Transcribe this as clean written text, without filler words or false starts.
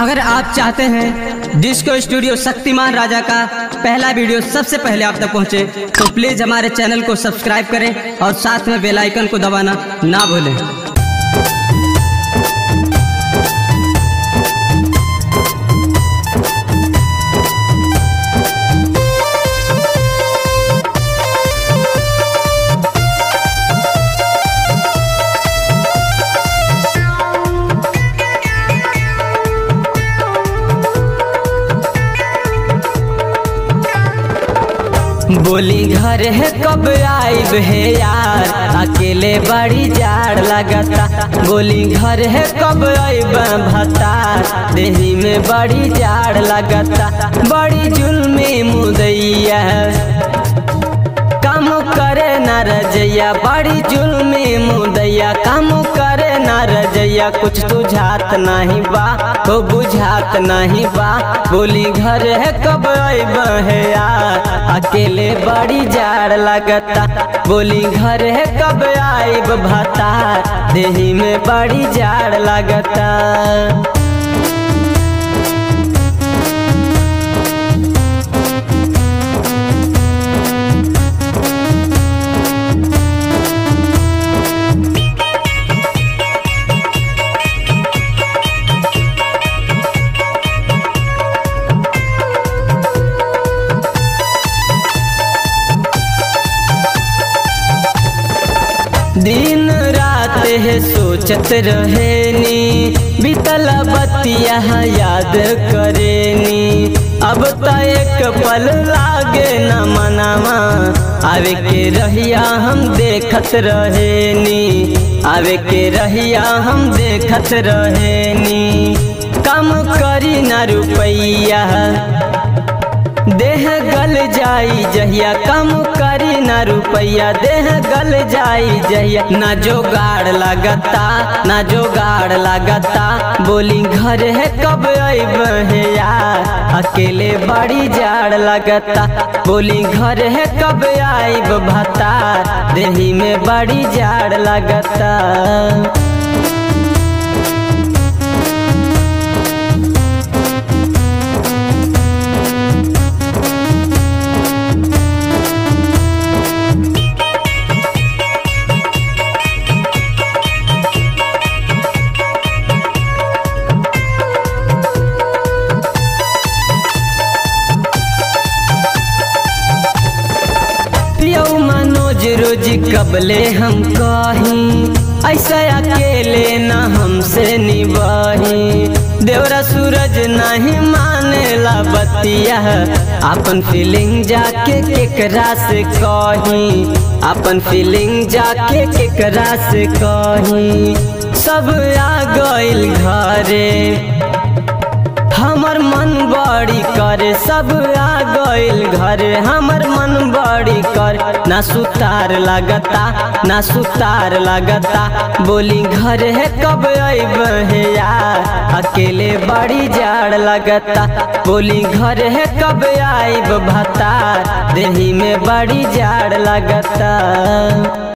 अगर आप चाहते हैं डिस्को स्टूडियो शक्तिमान राजा का पहला वीडियो सबसे पहले आप तक पहुंचे तो प्लीज हमारे चैनल को सब्सक्राइब करें और साथ में बेल आइकन को दबाना ना भूलें। बोली घर है कब आइब है यार, अकेले बड़ी जाड़ लगता। बोली घर है कब आइब भतार, देही में बड़ी जाड़ लगता। बड़ी जुल्मी मुदैया काम करे न रजैया, बड़ी जुल्मी मुदैया काम करे न रजैया। कुछ तुझात नहीं बा तो बुझात नहीं बा। बोली घर है कब आइब है यार, अकेले बड़ी जाड़ लगता। बोली घर है कब आइब भतार, देही में बड़ी जाड़ लगता। दिन रात है सोचत रहेनी, बीतल बतिया याद करेनी। अब तो एक पल लागे न मनावा, आवे के रहिया हम देखत रहेनी। आवे के रहिया हम देखत रहेनी। कम करी न रुपैया देह गल जाई जहिया, कम करी न रुपैया देह गल जाई जहिया। ना जोगाड़ लगता ना जोगाड़ लगता। बोली घर है कब आइब है यार, अकेले बड़ी जाड़ लगता। बोली घर है कब आइब भतार, देही में बड़ी जाड़ लगता। रोज कबले हम कहीं ऐसा अकेले न हमसे निभाही। देवरा सूरज नहीं मानेला बतिया, अपन फीलिंग जाके केकरा से कही। अपन फीलिंग जाके केकरा से कही। सब आ गइल घरे हमर मन बड़ी करे। सब आ गइल घरे हमर मन बड़ी करे। ना सुतार लगता ना सुतार लगता। बोली घर है कब आइब है यार, अकेले बड़ी जाड़ लगता। बोली घर है कब आइब भतार, देही में बड़ी जाड़ लगता।